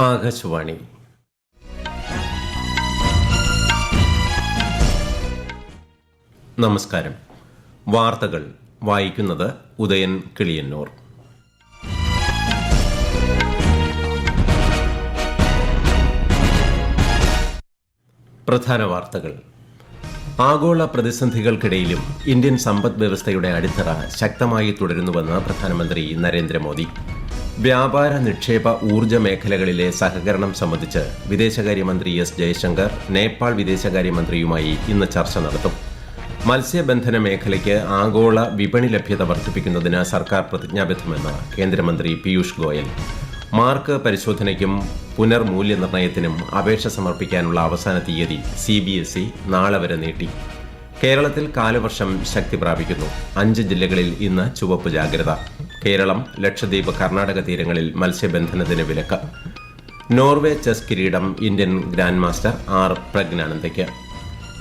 ആകാശവാണി. നമസ്കാരം. വാർത്തകൾ വായിക്കുന്നത് ഉദയൻ കിളിയന്നൂർ. പ്രധാന വാർത്തകൾ. ആഗോള പ്രതിസന്ധികൾക്കിടയിലും ഇന്ത്യൻ സമ്പദ് വ്യവസ്ഥയുടെ അടിത്തറ ശക്തമായി തുടരുന്നുവെന്ന് പ്രധാനമന്ത്രി നരേന്ദ്രമോദി. വ്യാപാര, നിക്ഷേപ, ഊർജ്ജ മേഖലകളിലെ സഹകരണം സംബന്ധിച്ച് വിദേശകാര്യമന്ത്രി എസ് ജയശങ്കർ നേപ്പാൾ വിദേശകാര്യമന്ത്രിയുമായി ഇന്ന് ചർച്ച നടത്തും. മത്സ്യബന്ധന മേഖലയ്ക്ക് ആഗോള വിപണി ലഭ്യത വർദ്ധിപ്പിക്കുന്നതിന് സർക്കാർ പ്രതിജ്ഞാബദ്ധമെന്ന് കേന്ദ്രമന്ത്രി പീയൂഷ് ഗോയൽ. മാർക്ക് പരിശോധനയ്ക്കും പുനർമൂല്യനിർണ്ണയത്തിനും അപേക്ഷ സമർപ്പിക്കാനുള്ള അവസാന തീയതി CBSE നാളെ വരെ നീട്ടി. കേരളത്തിൽ കാലവർഷം ശക്തി പ്രാപിക്കുന്നു. 5 ജില്ലകളിൽ ഇന്ന് ചുവപ്പ് ജാഗ്രത. കേരളം, ലക്ഷദ്വീപ്, കർണാടക തീരങ്ങളിൽ മത്സ്യബന്ധനത്തിന് വിലക്ക്. നോർവേ ചെസ് കിരീടം ഇന്ത്യൻ ഗ്രാൻഡ് മാസ്റ്റർ R പ്രജ്ഞാനന്ദയ്ക്ക്.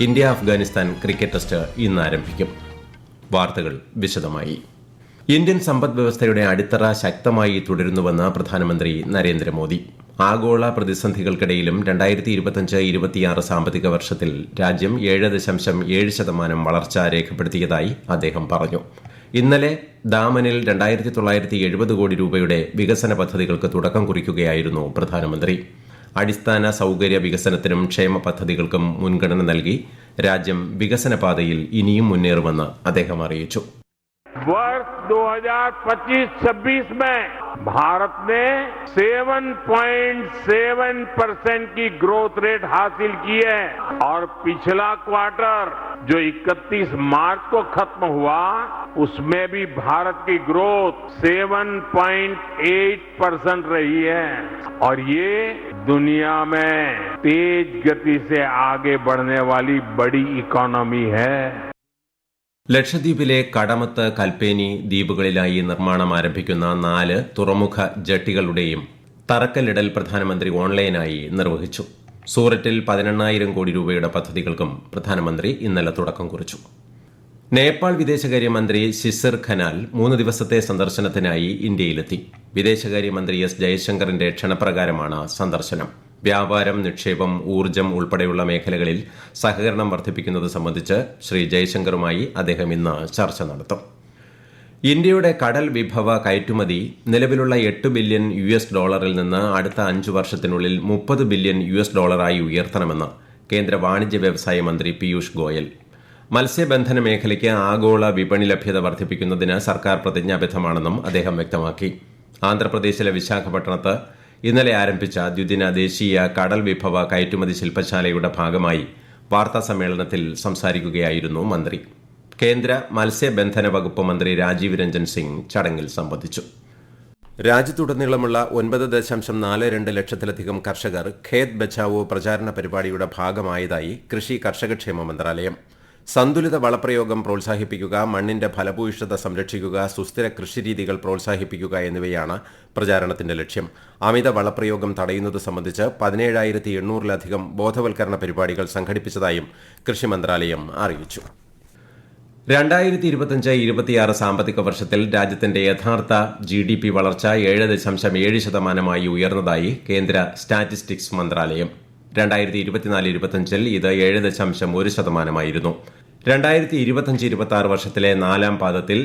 ഇന്ത്യ അഫ്ഗാനിസ്ഥാൻ ക്രിക്കറ്റ് ടെസ്റ്റ് ഇന്ന് ആരംഭിക്കും. വാർത്തകൾ വിശദമായി. ഇന്ത്യൻ സമ്പദ് വ്യവസ്ഥയുടെ അടിത്തറ ശക്തമായി തുടരുന്നുവെന്ന് പ്രധാനമന്ത്രി നരേന്ദ്രമോദി. ആഗോള പ്രതിസന്ധികൾക്കിടയിലും 2025-26 സാമ്പത്തിക വർഷത്തിൽ രാജ്യം 7.7% വളർച്ച രേഖപ്പെടുത്തിയതായി അദ്ദേഹം പറഞ്ഞു. ഇന്നലെ ദാമനിൽ 2970 കോടി രൂപയുടെ വികസന പദ്ധതികൾക്ക് തുടക്കം കുറിക്കുകയായിരുന്നു പ്രധാനമന്ത്രി. അടിസ്ഥാന സൌകര്യ വികസനത്തിനും ക്ഷേമ പദ്ധതികൾക്കും മുൻഗണന നൽകി രാജ്യം വികസന പാതയിൽ ഇനിയും മുന്നേറുമെന്ന് അദ്ദേഹം അറിയിച്ചു. वर्ष 2025-26 में भारत ने 7.7% की ग्रोथ रेट हासिल की है और पिछला क्वार्टर जो 31 मार्च को खत्म हुआ उसमें भी भारत की ग्रोथ 7.8% रही है और ये दुनिया में तेज गति से आगे बढ़ने वाली बड़ी इकोनॉमी है. ലക്ഷദ്വീപിലെ കടമത്ത്, കൽപ്പേനി ദ്വീപുകളിലായി നിർമ്മാണം ആരംഭിക്കുന്ന 4 തുറമുഖ ജട്ടികളുടെയും തറക്കല്ലിടൽ പ്രധാനമന്ത്രി ഓൺലൈനായി നിർവഹിച്ചു. സൂററ്റിൽ 18,000 കോടി രൂപയുടെ പദ്ധതികൾക്കും പ്രധാനമന്ത്രി ഇന്നലെ തുടക്കം കുറിച്ചു. നേപ്പാൾ വിദേശകാര്യമന്ത്രി ശിശിർ ഖനാൽ 3 ദിവസത്തെ സന്ദർശനത്തിനായി ഇന്ത്യയിലെത്തി. വിദേശകാര്യമന്ത്രി എസ് ജയശങ്കറിന്റെ ക്ഷണപ്രകാരമാണ് സന്ദർശനം. വ്യാപാരം, നിക്ഷേപം, ഊർജ്ജം ഉൾപ്പെടെയുള്ള മേഖലകളിൽ സഹകരണം വർദ്ധിപ്പിക്കുന്നത് സംബന്ധിച്ച് ശ്രീ ജയശങ്കറുമായി അദ്ദേഹം ഇന്ന് ചർച്ച നടത്തും. ഇന്ത്യയുടെ കടൽ വിഭവ കയറ്റുമതി നിലവിലുള്ള $8 ബില്യൺ നിന്ന് അടുത്ത 5 വർഷത്തിനുള്ളിൽ $30 ബില്യൺ ഉയർത്തണമെന്ന് കേന്ദ്ര വാണിജ്യ വ്യവസായ മന്ത്രി പീയൂഷ് ഗോയൽ. മത്സ്യബന്ധന മേഖലയ്ക്ക് ആഗോള വിപണി ലഭ്യത വർദ്ധിപ്പിക്കുന്നതിന് സർക്കാർ പ്രതിജ്ഞാബദ്ധമാണെന്നും അദ്ദേഹം വ്യക്തമാക്കി. ആന്ധ്രാപ്രദേശിലെ വിശാഖപട്ടണത്ത് ഇന്നലെ ആരംഭിച്ച ദ്വിദിന ദേശീയ കടൽ വിഭവ കയറ്റുമതി ശില്പശാലയുടെ ഭാഗമായി വാർത്താസമ്മേളനത്തിൽ സംസാരിക്കുകയായിരുന്നു മന്ത്രി. കേന്ദ്ര മത്സ്യബന്ധന വകുപ്പ് മന്ത്രി രാജീവ് രഞ്ജൻ സിംഗ് ചടങ്ങിൽ സംബന്ധിച്ചു. രാജ്യത്തുടനീളമുള്ള 9.42 ലക്ഷത്തിലധികം കർഷകർ ഖേത് ബച്ചാവോ പ്രചാരണ പരിപാടിയുടെ ഭാഗമായതായി കൃഷി കർഷകക്ഷേമ മന്ത്രാലയം. സന്തുലിത വളപ്രയോഗം പ്രോത്സാഹിപ്പിക്കുക, മണ്ണിന്റെ ഫലഭൂയിഷ്ഠത സംരക്ഷിക്കുക, സുസ്ഥിര കൃഷിരീതികൾ പ്രോത്സാഹിപ്പിക്കുക എന്നിവയാണ് പ്രചാരണത്തിന്റെ ലക്ഷ്യം. അമിത വളപ്രയോഗം തടയുന്നത് സംബന്ധിച്ച് 17,800-ലധികം ബോധവൽക്കരണ പരിപാടികൾ സംഘടിപ്പിച്ചതായും കൃഷി മന്ത്രാലയം അറിയിച്ചു. 2025-26 സാമ്പത്തിക വർഷത്തിൽ രാജ്യത്തിന്റെ യഥാർത്ഥ GDP വളർച്ച 7.7% ഉയർന്നതായി കേന്ദ്ര സ്റ്റാറ്റിസ്റ്റിക്സ് മന്ത്രാലയം. 2024-25 ഇത് 7.1%. 2025-26 വർഷത്തിലെ 4ാം പാദത്തിൽ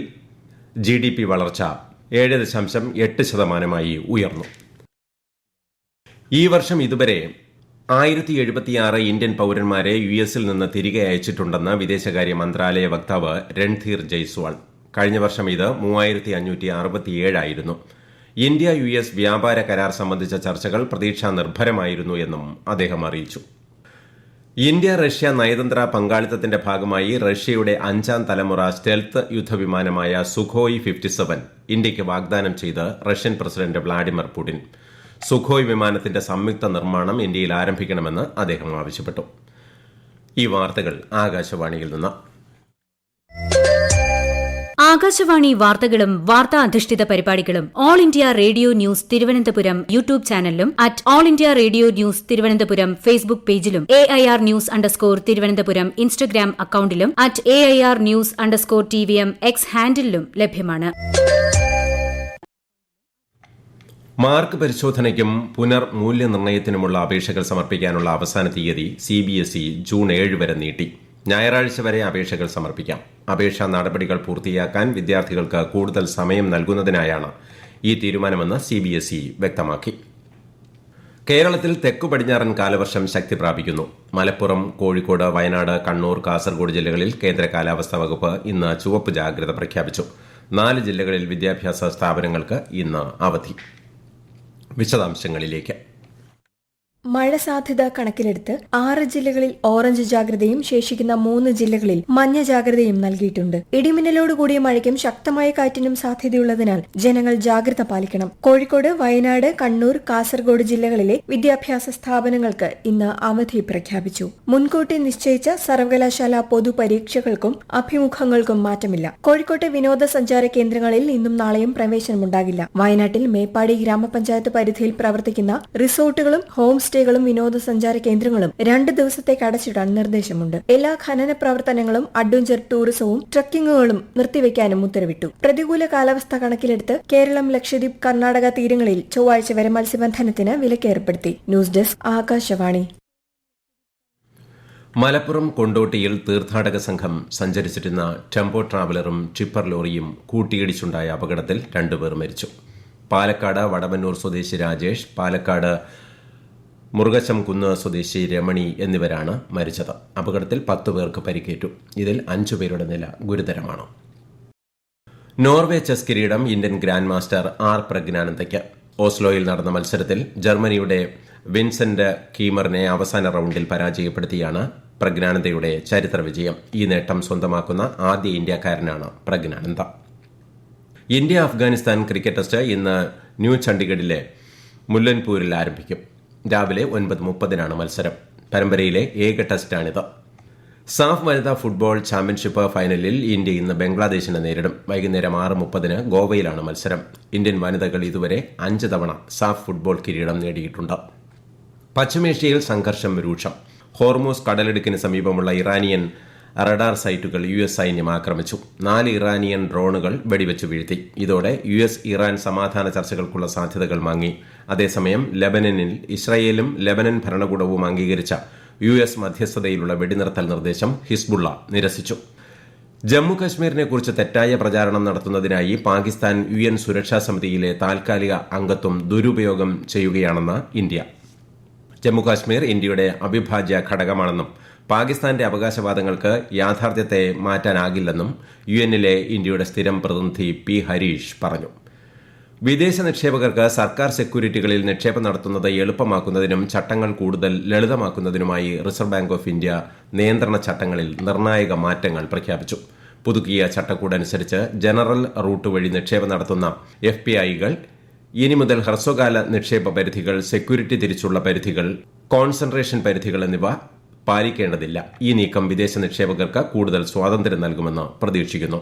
GDP വളർച്ച 7.8% ഉയർന്നു. ഈ വർഷം ഇതുവരെ 1076 ഇന്ത്യൻ പൌരന്മാരെ US-ൽ നിന്ന് തിരികെ അയച്ചിട്ടുണ്ടെന്ന് വിദേശകാര്യ മന്ത്രാലയ വക്താവ് രൺധീർ ജയ്സ്വാൾ. കഴിഞ്ഞ വർഷം ഇത് 3,567 ആയിരുന്നു. ഇന്ത്യ-US വ്യാപാര കരാർ സംബന്ധിച്ച ചർച്ചകൾ പ്രതീക്ഷാ നിർഭരമായിരുന്നു എന്നും അദ്ദേഹം അറിയിച്ചു. ഇന്ത്യ-റഷ്യ നയതന്ത്ര പങ്കാളിത്തത്തിന്റെ ഭാഗമായി റഷ്യയുടെ 5ാം തലമുറ സ്റ്റെൽത്ത് യുദ്ധവിമാനമായ സുഖോയ് 57 ഇന്ത്യയ്ക്ക് വാഗ്ദാനം ചെയ്ത് Russian president Vladimir Putin. Sukhoi വിമാനത്തിന്റെ സംയുക്ത നിർമ്മാണം ഇന്ത്യയിൽ ആരംഭിക്കണമെന്ന് അദ്ദേഹം ആവശ്യപ്പെട്ടു. ഈ വാർത്തകൾ ആകാശവാണിയിൽ നിന്ന്. ആകാശവാണി വാർത്തകളും വാർത്താ അധിഷ്ഠിത പരിപാടികളും all India radio news Thiruvananthapuram YouTube ചാനലിലും @all India radio news Thiruvananthapuram Facebook പേജിലും AIR _ തിരുവനന്തപുരം ഇൻസ്റ്റഗ്രാം അക്കൌണ്ടിലും @AIR News _ TVM X ഹാൻഡിലും ലഭ്യമാണ്. മാർക്ക് പരിശോധനയ്ക്കും പുനർമൂല്യനിർണ്ണയത്തിനുമുള്ള അപേക്ഷകൾ സമർപ്പിക്കാനുള്ള അവസാന തീയതി CBSE ജൂൺ 7 വരെ നീട്ടി. ഞായറാഴ്ച വരെ അപേക്ഷകൾ സമർപ്പിക്കാം. അപേക്ഷാ നടപടികൾ പൂർത്തിയാക്കാൻ വിദ്യാർത്ഥികൾക്ക് കൂടുതൽ സമയം നൽകുന്നതിനായാണ് ഈ തീരുമാനമെന്ന് CBSE വ്യക്തമാക്കി. കേരളത്തിൽ തെക്കു പടിഞ്ഞാറൻ കാലവർഷം ശക്തി പ്രാപിക്കുന്നു. മലപ്പുറം, കോഴിക്കോട്, വയനാട്, കണ്ണൂർ, കാസർഗോഡ് ജില്ലകളിൽ കേന്ദ്ര കാലാവസ്ഥാ വകുപ്പ് ഇന്ന് ചുവപ്പ് ജാഗ്രത പ്രഖ്യാപിച്ചു. 4 ജില്ലകളിൽ വിദ്യാഭ്യാസ സ്ഥാപനങ്ങൾക്ക് ഇന്ന് അവധി. വിശദാംശങ്ങളിലേക്ക്. മഴ സാധ്യത കണക്കിലെടുത്ത് 6 ജില്ലകളിൽ ഓറഞ്ച് ജാഗ്രതയും ശേഷിക്കുന്ന 3 ജില്ലകളിൽ മഞ്ഞ ജാഗ്രതയും നൽകിയിട്ടുണ്ട്. ഇടിമിന്നലോടുകൂടിയ മഴയ്ക്കും ശക്തമായ കാറ്റിനും സാധ്യതയുള്ളതിനാൽ ജനങ്ങൾ ജാഗ്രത പാലിക്കണം. കോഴിക്കോട്, വയനാട്, കണ്ണൂർ, കാസർഗോഡ് ജില്ലകളിലെ വിദ്യാഭ്യാസ സ്ഥാപനങ്ങൾക്ക് ഇന്ന് അവധി പ്രഖ്യാപിച്ചു. മുൻകൂട്ടി നിശ്ചയിച്ച സർവകലാശാല പൊതുപരീക്ഷകൾക്കും അഭിമുഖങ്ങൾക്കും മാറ്റമില്ല. കോഴിക്കോട്ടെ വിനോദസഞ്ചാര കേന്ദ്രങ്ങളിൽ ഇന്നും നാളെയും പ്രവേശനമുണ്ടാകില്ല. വയനാട്ടിൽ മേപ്പാടി ഗ്രാമപഞ്ചായത്ത് പരിധിയിൽ പ്രവർത്തിക്കുന്ന റിസോർട്ടുകളും ഹോം സ്റ്റേകളും വിനോദസഞ്ചാര കേന്ദ്രങ്ങളും 2 ദിവസത്തേക്ക് അടച്ചിടാൻ നിർദ്ദേശമുണ്ട്. എല്ലാ ഖനന പ്രവർത്തനങ്ങളും അഡ്വഞ്ചർ ടൂറിസവും ട്രക്കിങ്ങുകളും നിർത്തിവെക്കാനും ഉത്തരവിട്ടു. പ്രതികൂല കാലാവസ്ഥ കണക്കിലെടുത്ത് കേരളം, ലക്ഷദ്വീപ്, കർണാടക തീരങ്ങളിൽ ചൊവ്വാഴ്ച വരെ മത്സ്യബന്ധനത്തിന് വിലക്കേർപ്പെടുത്തി. News desk, Akashvani. മലപ്പുറം കൊണ്ടോട്ടിയിൽ തീർത്ഥാടക സംഘം സഞ്ചരിച്ചിരുന്ന ടെമ്പോ ട്രാവലറും ടിപ്പർ ലോറിയും കൂട്ടിയിടിച്ചുണ്ടായ അപകടത്തിൽ 2 പേർ മരിച്ചു. പാലക്കാട് വടവന്നൂർ സ്വദേശി രാജേഷ്, പാലക്കാട് മുറുകശം കുന്ന് സ്വദേശി രമണി എന്നിവരാണ് മരിച്ചത്. അപകടത്തിൽ 10 പേർക്ക് പരിക്കേറ്റു. ഇതിൽ 5 പേരുടെ നില ഗുരുതരമാണ്. നോർവേ ചെസ് കിരീടം ഇന്ത്യൻ ഗ്രാൻഡ് മാസ്റ്റർ ആർ പ്രജ്ഞാനന്ദയ്ക്ക്. ഓസ്ലോയിൽ നടന്ന മത്സരത്തിൽ ജർമ്മനിയുടെ വിൻസെന്റ് കീമറിനെ അവസാന റൌണ്ടിൽ പരാജയപ്പെടുത്തിയാണ് പ്രജ്ഞാനന്ദയുടെ ചരിത്ര വിജയം. ഈ നേട്ടം സ്വന്തമാക്കുന്ന ആദ്യ ഇന്ത്യക്കാരനാണ് Praggnanandhaa. India Afghanistan cricket test ഇന്ന് ന്യൂ ചണ്ഡിഗഡിലെ മുല്ലൻപൂരിൽ ആരംഭിക്കും. രാവിലെ 9:30 മത്സരം. പരമ്പരയിലെ ഏക ടെസ്റ്റാണിത്. സാഫ് വനിതാ ഫുട്ബോൾ ചാമ്പ്യൻഷിപ്പ് ഫൈനലിൽ ഇന്ത്യ ഇന്ന് ബംഗ്ലാദേശിനെ നേരിടും. വൈകുന്നേരം 6:30 ഗോവയിലാണ് മത്സരം. ഇന്ത്യൻ വനിതകൾ ഇതുവരെ 5 തവണ സാഫ് ഫുട്ബോൾ കിരീടം നേടിയിട്ടുണ്ട്. പശ്ചിമേഷ്യയിൽ സംഘർഷം രൂക്ഷം. ഹോർമൂസ് കടലിടുക്കിന് സമീപമുള്ള ഇറാനിയൻ റഡാർ സൈറ്റുകൾ US സൈന്യം ആക്രമിച്ചു. 4 ഇറാനിയൻ ഡ്രോണുകൾ വെടിവെച്ചു വീഴ്ത്തി. ഇതോടെ US ഇറാൻ സമാധാന ചർച്ചകൾക്കുള്ള സാധ്യതകൾ മങ്ങി. അതേസമയം ലെബനനിൽ ഇസ്രായേലും ലെബനൻ ഭരണകൂടവും അംഗീകരിച്ച US മധ്യസ്ഥതയിലുള്ള വെടിനിർത്തൽ നിർദ്ദേശം ഹിസ്ബുള്ള നിരസിച്ചു. ജമ്മു കശ്മീരിനെക്കുറിച്ച് തെറ്റായ പ്രചാരണം നടത്തുന്നതിനായി പാകിസ്ഥാൻ UN സുരക്ഷാ സമിതിയിലെ താൽക്കാലിക അംഗത്വം ദുരുപയോഗം ചെയ്യുകയാണെന്ന് ഇന്ത്യ. ജമ്മുകാശ്മീർ ഇന്ത്യയുടെ അവിഭാജ്യ ഘടകമാണെന്നും പാകിസ്ഥാന്റെ അവകാശവാദങ്ങൾക്ക് യാഥാർത്ഥ്യത്തെ മാറ്റാനാകില്ലെന്നും UNലെ ഇന്ത്യയുടെ സ്ഥിരം പ്രതിനിധി P. ഹരീഷ് പറഞ്ഞു. വിദേശ നിക്ഷേപകർക്ക് സർക്കാർ സെക്യൂരിറ്റികളിൽ നിക്ഷേപം നടത്തുന്നത് എളുപ്പമാക്കുന്നതിനും ചട്ടങ്ങൾ കൂടുതൽ ലളിതമാക്കുന്നതിനുമായി റിസർവ് ബാങ്ക് ഓഫ് ഇന്ത്യ നിയന്ത്രണ ചട്ടങ്ങളിൽ നിർണായക മാറ്റങ്ങൾ പ്രഖ്യാപിച്ചു. പുതുക്കിയ ചട്ടക്കൂടനുസരിച്ച് ജനറൽ റൂട്ട് വഴി നിക്ഷേപം നടത്തുന്ന FPIകൾ ഇനി മുതൽ ഹ്രസ്വകാല നിക്ഷേപ പരിധികൾ, സെക്യൂരിറ്റി തിരിച്ചുള്ള പരിധികൾ, കോൺസെൻട്രേഷൻ പരിധികൾ എന്നിവ പാലിക്കേണ്ടതില്ല. ഈ നീക്കം വിദേശ നിക്ഷേപകർക്ക് കൂടുതൽ സ്വാതന്ത്ര്യം നൽകുമെന്ന് പ്രതീക്ഷിക്കുന്നു.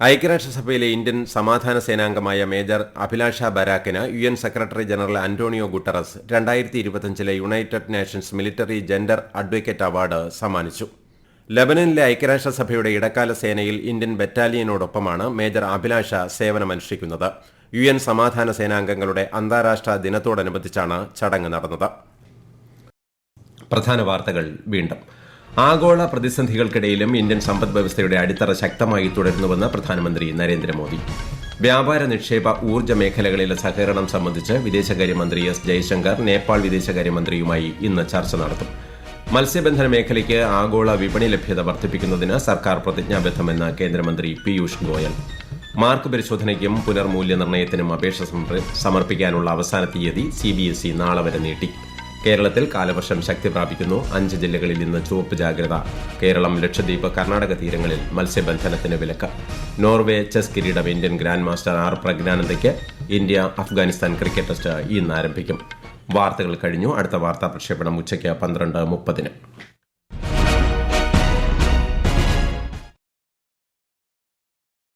ഐക്യരാഷ്ട്രസഭയിലെ ഇന്ത്യൻ സമാധാന സേനാംഗമായ മേജർ അഭിലാഷ ബരാക്കിന് UN secretary general Antonio Guterres 2025 United Nations military gender advocate award സമ്മാനിച്ചു. ലെബനനിലെ ഐക്യരാഷ്ട്രസഭയുടെ ഇടക്കാല സേനയിൽ ഇന്ത്യൻ ബറ്റാലിയനോടൊപ്പമാണ് മേജർ അഭിലാഷ സേവനമനുഷ്ഠിക്കുന്നത്. UN സമാധാന സേനാംഗങ്ങളുടെ അന്താരാഷ്ട്ര ദിനത്തോടനുബന്ധിച്ചാണ് ചടങ്ങ് നടന്നത്. പ്രധാന വാർത്തകൾ വീണ്ടും. ആഗോള പ്രതിസന്ധികൾക്കിടയിലും ഇന്ത്യൻ സമ്പദ് വ്യവസ്ഥയുടെ അടിത്തറ ശക്തമായി തുടരുന്നുവെന്ന് പ്രധാനമന്ത്രി നരേന്ദ്രമോദി. വ്യാപാര, നിക്ഷേപ, ഊർജ്ജ മേഖലകളിലെ സഹകരണം സംബന്ധിച്ച് വിദേശകാര്യമന്ത്രി S. ജയശങ്കർ നേപ്പാൾ വിദേശകാര്യമന്ത്രിയുമായി ഇന്ന് ചർച്ച നടത്തും. മത്സ്യബന്ധന മേഖലയ്ക്ക് ആഗോള വിപണി ലഭ്യത വർദ്ധിപ്പിക്കുന്നതിന് സർക്കാർ പ്രതിജ്ഞാബദ്ധമെന്ന് കേന്ദ്രമന്ത്രി പീയൂഷ് ഗോയൽ. മാർക്ക് പരിശോധനയ്ക്കും പുനർമൂല്യനിർണ്ണയത്തിനും അപേക്ഷ സമർപ്പിക്കാനുള്ള അവസാന തീയതി CBSE നാളെ വരെ നീട്ടി. കേരളത്തിൽ കാലവർഷം ശക്തി പ്രാപിക്കുന്നു. 5 ജില്ലകളിൽ ഇന്ന് ചുവപ്പ് ജാഗ്രത. കേരളം, ലക്ഷദ്വീപ്, കർണാടക തീരങ്ങളിൽ മത്സ്യബന്ധനത്തിന് വിലക്ക്. നോർവേ ചെസ് കിരീടം ഇന്ത്യൻ ഗ്രാൻഡ് മാസ്റ്റർ ആർ പ്രജ്ഞാനന്ദയ്ക്ക്. ഇന്ത്യ അഫ്ഗാനിസ്ഥാൻ ക്രിക്കറ്റ് ടെസ്റ്റ് ഇന്ന് ആരംഭിക്കും. വാർത്തകൾ കഴിഞ്ഞു. അടുത്ത വാർത്താ പ്രക്ഷേപണം ഉച്ചയ്ക്ക് 12:30.